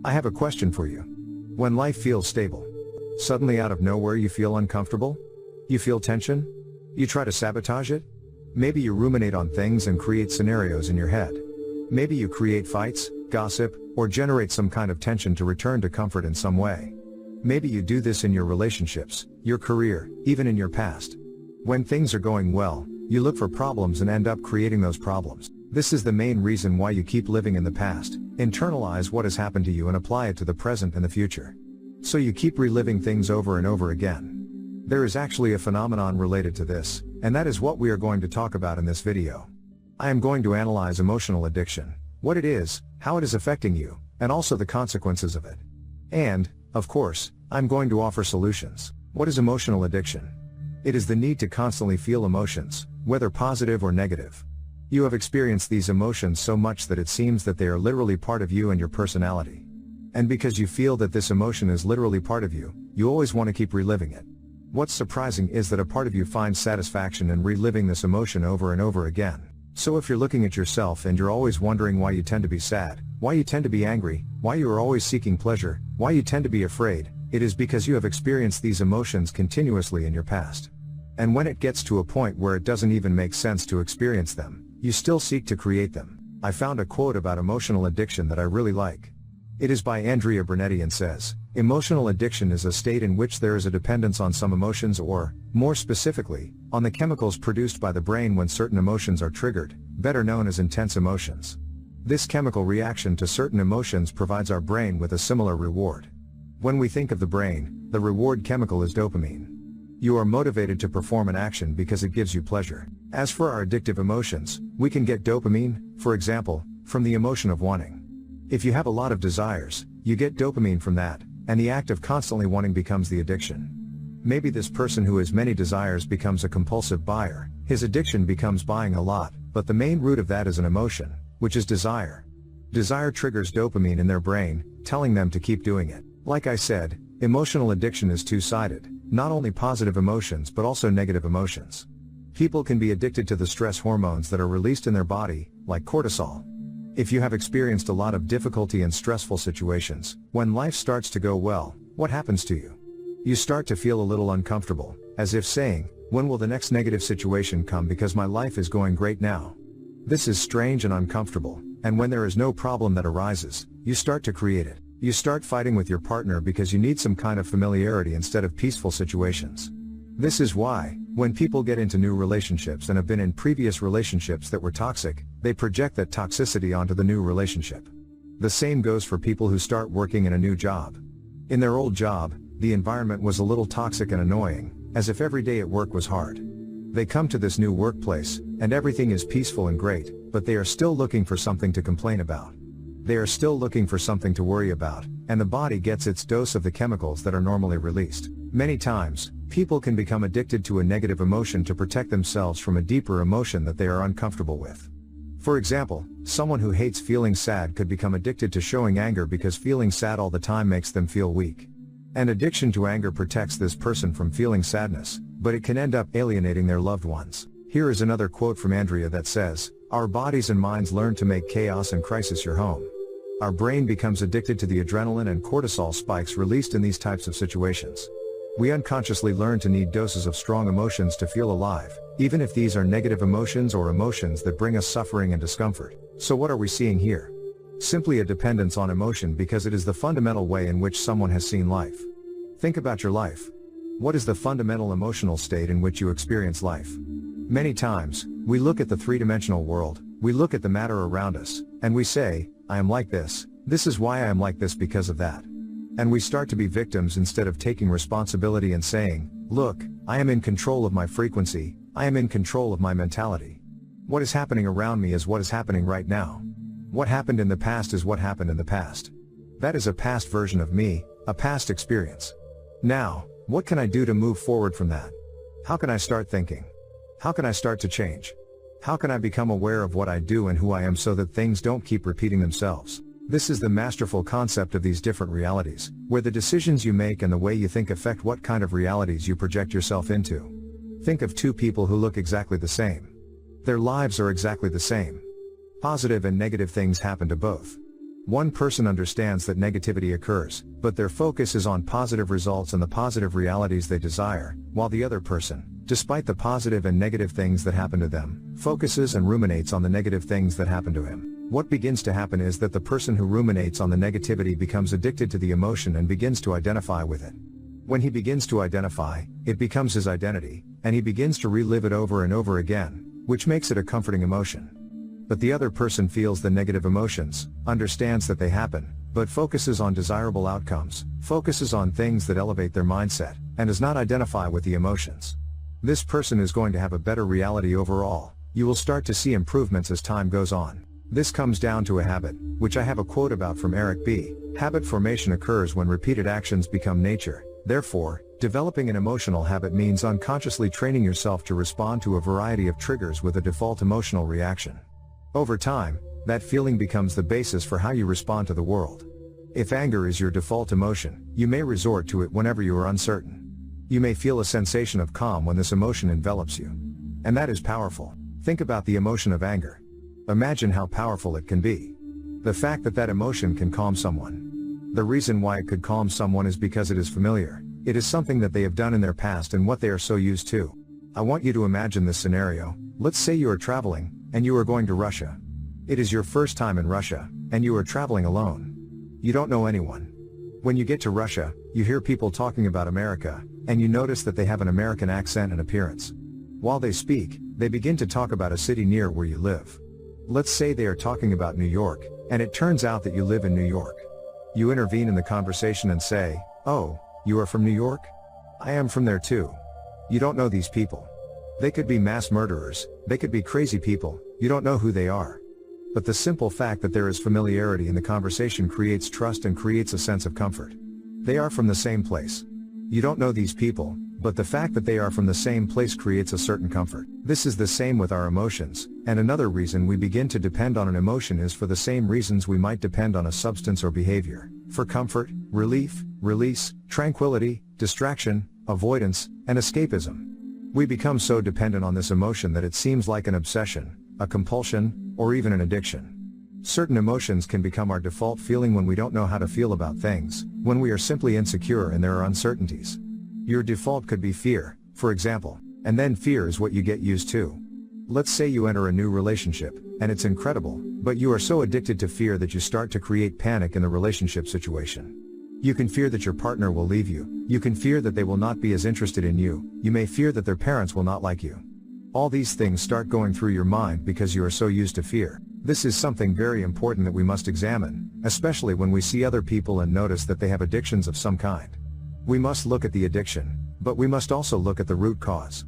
I have a question for you. When life feels stable, suddenly out of nowhere you feel uncomfortable? You feel tension? You try to sabotage it? Maybe you ruminate on things and create scenarios in your head. Maybe you create fights, gossip, or generate some kind of tension to return to comfort in some way. Maybe you do this in your relationships, your career, even in your past. When things are going well, you look for problems and end up creating those problems. This is the main reason why you keep living in the past. Internalize what has happened to you and apply it to the present and the future. So you keep reliving things over and over again. There is actually a phenomenon related to this, and that is what we are going to talk about in this video. I am going to analyze emotional addiction, what it is, how it is affecting you, and also the consequences of it. And, of course, I'm going to offer solutions. What is emotional addiction? It is the need to constantly feel emotions, whether positive or negative. You have experienced these emotions so much that it seems that they are literally part of you and your personality. And because you feel that this emotion is literally part of you, you always want to keep reliving it. What's surprising is that a part of you finds satisfaction in reliving this emotion over and over again. So if you're looking at yourself and you're always wondering why you tend to be sad, why you tend to be angry, why you are always seeking pleasure, why you tend to be afraid, it is because you have experienced these emotions continuously in your past. And when it gets to a point where it doesn't even make sense to experience them, you still seek to create them. I found a quote about emotional addiction that I really like. It is by Andrea Bernetti and says, "Emotional addiction is a state in which there is a dependence on some emotions or, more specifically, on the chemicals produced by the brain when certain emotions are triggered, better known as intense emotions. This chemical reaction to certain emotions provides our brain with a similar reward. When we think of the brain, the reward chemical is dopamine. You are motivated to perform an action because it gives you pleasure. As for our addictive emotions, we can get dopamine, for example, from the emotion of wanting. If you have a lot of desires, you get dopamine from that, and the act of constantly wanting becomes the addiction. Maybe this person who has many desires becomes a compulsive buyer, his addiction becomes buying a lot, but the main root of that is an emotion, which is desire. Desire triggers dopamine in their brain, telling them to keep doing it. Like I said, emotional addiction is two-sided, not only positive emotions but also negative emotions. People can be addicted to the stress hormones that are released in their body, like cortisol. If you have experienced a lot of difficulty and stressful situations, when life starts to go well, what happens to you? You start to feel a little uncomfortable, as if saying, when will the next negative situation come because my life is going great now? This is strange and uncomfortable, and when there is no problem that arises, you start to create it. You start fighting with your partner because you need some kind of familiarity instead of peaceful situations. This is why, when people get into new relationships and have been in previous relationships that were toxic, they project that toxicity onto the new relationship. The same goes for people who start working in a new job. In their old job, the environment was a little toxic and annoying, as if every day at work was hard. They come to this new workplace, and everything is peaceful and great, but they are still looking for something to complain about. They are still looking for something to worry about, and the body gets its dose of the chemicals that are normally released. Many times, people can become addicted to a negative emotion to protect themselves from a deeper emotion that they are uncomfortable with. For example, someone who hates feeling sad could become addicted to showing anger because feeling sad all the time makes them feel weak. An addiction to anger protects this person from feeling sadness, but it can end up alienating their loved ones. Here is another quote from Andrea that says, "Our bodies and minds learn to make chaos and crisis your home." Our brain becomes addicted to the adrenaline and cortisol spikes released in these types of situations. We unconsciously learn to need doses of strong emotions to feel alive, even if these are negative emotions or emotions that bring us suffering and discomfort. So what are we seeing here? Simply a dependence on emotion because it is the fundamental way in which someone has seen life. Think about your life. What is the fundamental emotional state in which you experience life? Many times, we look at the three-dimensional world, we look at the matter around us, and we say, I am like this is why I am like this because of that. And we start to be victims instead of taking responsibility and saying, look, I am in control of my frequency, I am in control of my mentality. What is happening around me is what is happening right now. What happened in the past is what happened in the past. That is a past version of me, a past experience. Now, what can I do to move forward from that? How can I start thinking? How can I start to change? How can I become aware of what I do and who I am so that things don't keep repeating themselves? This is the masterful concept of these different realities, where the decisions you make and the way you think affect what kind of realities you project yourself into. Think of two people who look exactly the same. Their lives are exactly the same. Positive and negative things happen to both. One person understands that negativity occurs, but their focus is on positive results and the positive realities they desire, while the other person, despite the positive and negative things that happen to them, focuses and ruminates on the negative things that happen to him. What begins to happen is that the person who ruminates on the negativity becomes addicted to the emotion and begins to identify with it. When he begins to identify, it becomes his identity, and he begins to relive it over and over again, which makes it a comforting emotion. But the other person feels the negative emotions, understands that they happen, but focuses on desirable outcomes, focuses on things that elevate their mindset, and does not identify with the emotions. This person is going to have a better reality overall. You will start to see improvements as time goes on. This comes down to a habit, which I have a quote about from Eric B. Habit formation occurs when repeated actions become nature. Therefore, developing an emotional habit means unconsciously training yourself to respond to a variety of triggers with a default emotional reaction. Over time, that feeling becomes the basis for how you respond to the world. If anger is your default emotion, you may resort to it whenever you are uncertain. You may feel a sensation of calm when this emotion envelops you. And that is powerful. Think about the emotion of anger. Imagine how powerful it can be. The fact that that emotion can calm someone. The reason why it could calm someone is because it is familiar. It is something that they have done in their past and what they are so used to. I want you to imagine this scenario. Let's say you are traveling, and you are going to Russia. It is your first time in Russia, and you are traveling alone. You don't know anyone. When you get to Russia, you hear people talking about America, and you notice that they have an American accent and appearance. While they speak, they begin to talk about a city near where you live. Let's say they are talking about New York, and it turns out that you live in New York. You intervene in the conversation and say, "Oh, you are from New York? I am from there too." You don't know these people. They could be mass murderers, they could be crazy people, you don't know who they are. But the simple fact that there is familiarity in the conversation creates trust and creates a sense of comfort. They are from the same place. You don't know these people, but the fact that they are from the same place creates a certain comfort. This is the same with our emotions, and another reason we begin to depend on an emotion is for the same reasons we might depend on a substance or behavior: for comfort, relief, release, tranquility, distraction, avoidance, and escapism. We become so dependent on this emotion that it seems like an obsession, a compulsion, or even an addiction. Certain emotions can become our default feeling when we don't know how to feel about things, when we are simply insecure and there are uncertainties. Your default could be fear, for example, and then fear is what you get used to. Let's say you enter a new relationship, and it's incredible, but you are so addicted to fear that you start to create panic in the relationship situation. You can fear that your partner will leave you, you can fear that they will not be as interested in you, you may fear that their parents will not like you. All these things start going through your mind because you are so used to fear. This is something very important that we must examine, especially when we see other people and notice that they have addictions of some kind. We must look at the addiction, but we must also look at the root cause.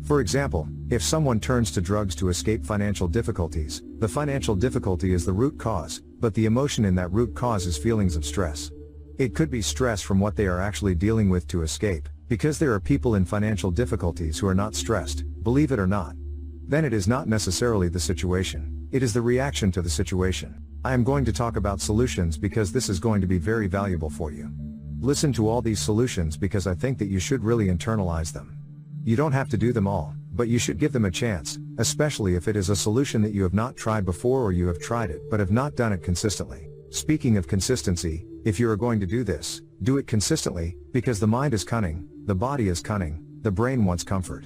For example, if someone turns to drugs to escape financial difficulties, the financial difficulty is the root cause, but the emotion in that root cause is feelings of stress. It could be stress from what they are actually dealing with to escape, because there are people in financial difficulties who are not stressed, believe it or not. Then it is not necessarily the situation, it is the reaction to the situation. I am going to talk about solutions because this is going to be very valuable for you. Listen to all these solutions because I think that you should really internalize them. You don't have to do them all, but you should give them a chance, especially if it is a solution that you have not tried before or you have tried it but have not done it consistently. Speaking of consistency, if you are going to do this, do it consistently, because the mind is cunning, the body is cunning, the brain wants comfort.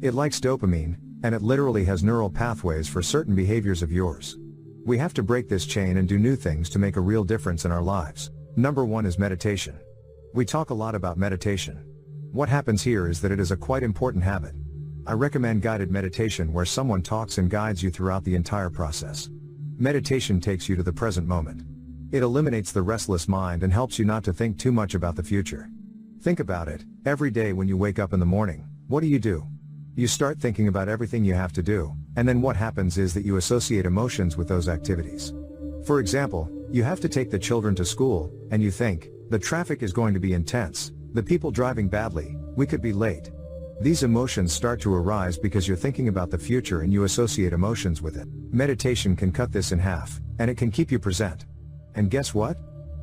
It likes dopamine, and it literally has neural pathways for certain behaviors of yours. We have to break this chain and do new things to make a real difference in our lives. Number 1 is meditation. We talk a lot about meditation. What happens here is that it is a quite important habit. I recommend guided meditation where someone talks and guides you throughout the entire process. Meditation takes you to the present moment. It eliminates the restless mind and helps you not to think too much about the future. Think about it, every day when you wake up in the morning, what do? You start thinking about everything you have to do, and then what happens is that you associate emotions with those activities. For example, you have to take the children to school, and you think, the traffic is going to be intense, the people driving badly, we could be late. These emotions start to arise because you're thinking about the future and you associate emotions with it. Meditation can cut this in half, and it can keep you present. And guess what?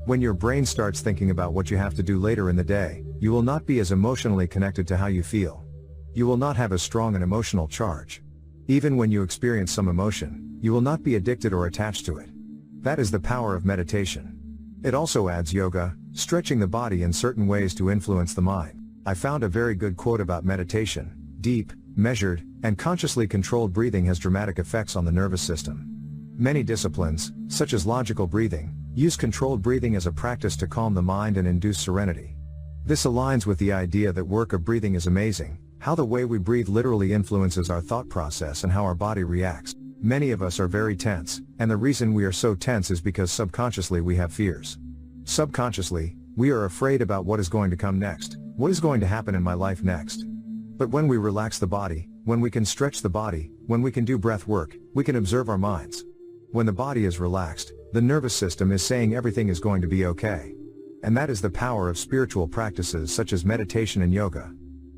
When your brain starts thinking about what you have to do later in the day, you will not be as emotionally connected to how you feel. You will not have as strong an emotional charge. Even when you experience some emotion, you will not be addicted or attached to it. That is the power of meditation. It also adds yoga, stretching the body in certain ways to influence the mind. I found a very good quote about meditation: deep, measured, and consciously controlled breathing has dramatic effects on the nervous system. Many disciplines, such as logical breathing, use controlled breathing as a practice to calm the mind and induce serenity. This aligns with the idea that work of breathing is amazing, how the way we breathe literally influences our thought process and how our body reacts. Many of us are very tense, and the reason we are so tense is because subconsciously we have fears. Subconsciously, we are afraid about what is going to come next, what is going to happen in my life next. But when we relax the body, when we can stretch the body, when we can do breath work, we can observe our minds. When the body is relaxed, the nervous system is saying everything is going to be okay. And that is the power of spiritual practices such as meditation and yoga.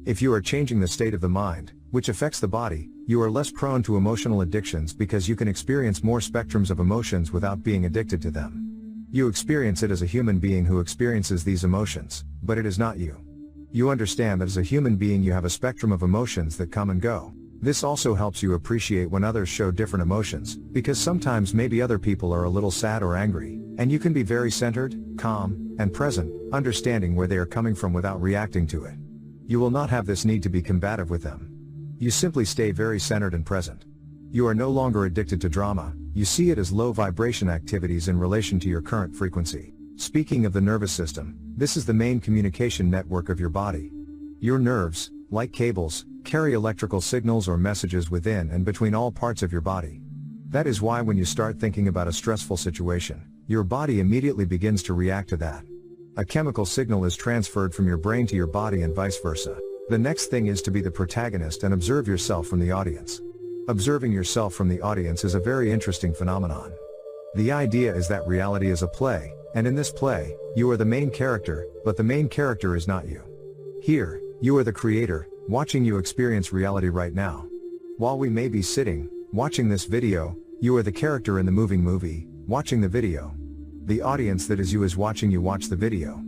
If you are changing the state of the mind, which affects the body, you are less prone to emotional addictions because you can experience more spectrums of emotions without being addicted to them. You experience it as a human being who experiences these emotions, but it is not you. You understand that as a human being you have a spectrum of emotions that come and go. This also helps you appreciate when others show different emotions, because sometimes maybe other people are a little sad or angry, and you can be very centered, calm, and present, understanding where they are coming from without reacting to it. You will not have this need to be combative with them. You simply stay very centered and present. You are no longer addicted to drama, you see it as low vibration activities in relation to your current frequency. Speaking of the nervous system, this is the main communication network of your body. Your nerves, like cables, carry electrical signals or messages within and between all parts of your body. That is why when you start thinking about a stressful situation, your body immediately begins to react to that. A chemical signal is transferred from your brain to your body and vice versa. The next thing is to be the protagonist and observe yourself from the audience. Observing yourself from the audience is a very interesting phenomenon. The idea is that reality is a play, and in this play, you are the main character, but the main character is not you. Here, you are the creator, watching you experience reality right now. While we may be sitting, watching this video, you are the character in the moving movie, watching the video. The audience that is you is watching you watch the video.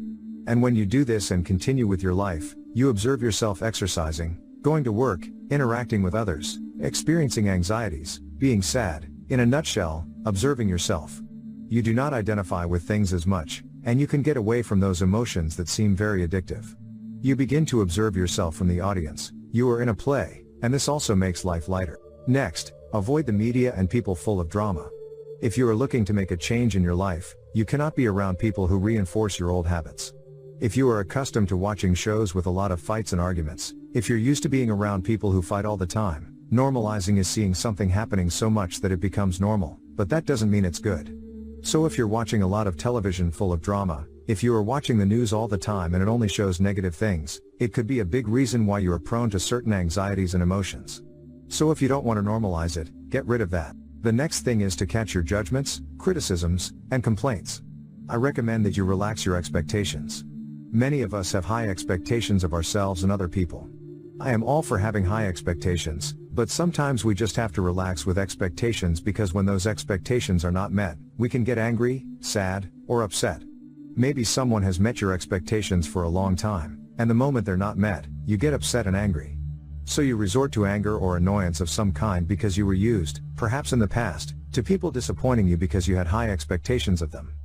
And when you do this and continue with your life, you observe yourself exercising, going to work, interacting with others, experiencing anxieties, being sad, in a nutshell, observing yourself. You do not identify with things as much, and you can get away from those emotions that seem very addictive. You begin to observe yourself from the audience, you are in a play, and this also makes life lighter. Next, avoid the media and people full of drama. If you are looking to make a change in your life, you cannot be around people who reinforce your old habits. If you are accustomed to watching shows with a lot of fights and arguments, if you're used to being around people who fight all the time, normalizing is seeing something happening so much that it becomes normal, but that doesn't mean it's good. So if you're watching a lot of television full of drama, if you are watching the news all the time and it only shows negative things, it could be a big reason why you are prone to certain anxieties and emotions. So if you don't want to normalize it, get rid of that. The next thing is to catch your judgments, criticisms, and complaints. I recommend that you relax your expectations. Many of us have high expectations of ourselves and other people. I am all for having high expectations, but sometimes we just have to relax with expectations because when those expectations are not met, we can get angry, sad, or upset. Maybe someone has met your expectations for a long time, and the moment they're not met, you get upset and angry. So you resort to anger or annoyance of some kind because you were used, perhaps in the past, to people disappointing you because you had high expectations of them.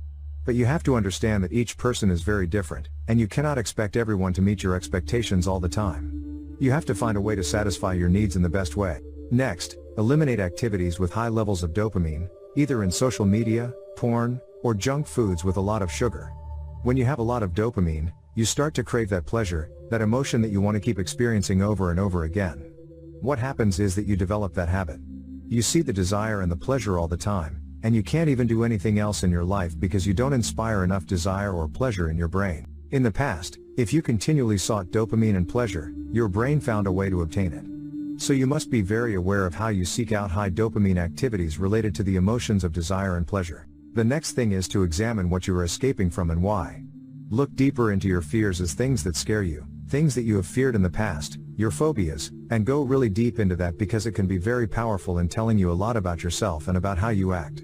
But you have to understand that each person is very different, and you cannot expect everyone to meet your expectations all the time. You have to find a way to satisfy your needs in the best way. Next, eliminate activities with high levels of dopamine, either in social media, porn, or junk foods with a lot of sugar. When you have a lot of dopamine, you start to crave that pleasure, that emotion that you want to keep experiencing over and over again. What happens is that you develop that habit. You see the desire and the pleasure all the time, and you can't even do anything else in your life because you don't inspire enough desire or pleasure in your brain. In the past, if you continually sought dopamine and pleasure, your brain found a way to obtain it. So you must be very aware of how you seek out high dopamine activities related to the emotions of desire and pleasure. The next thing is to examine what you are escaping from and why. Look deeper into your fears as things that scare you, things that you have feared in the past, your phobias, and go really deep into that because it can be very powerful in telling you a lot about yourself and about how you act.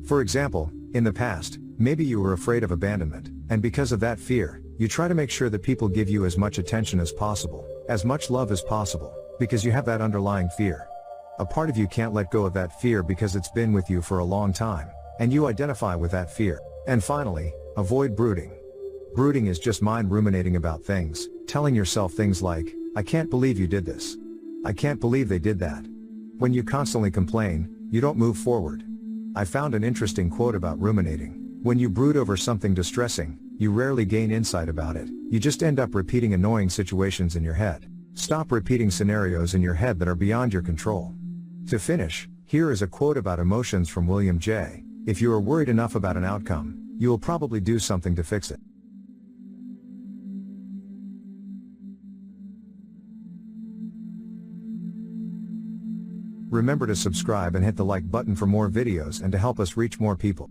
For example, in the past, maybe you were afraid of abandonment, and because of that fear, you try to make sure that people give you as much attention as possible, as much love as possible, because you have that underlying fear. A part of you can't let go of that fear because it's been with you for a long time. And you identify with that fear. And finally, avoid brooding. Brooding is just mind ruminating about things, telling yourself things like, I can't believe you did this. I can't believe they did that. When you constantly complain, you don't move forward. I found an interesting quote about ruminating. When you brood over something distressing, you rarely gain insight about it, you just end up repeating annoying situations in your head. Stop repeating scenarios in your head that are beyond your control. To finish, here is a quote about emotions from William J. If you are worried enough about an outcome, you will probably do something to fix it. Remember to subscribe and hit the like button for more videos and to help us reach more people.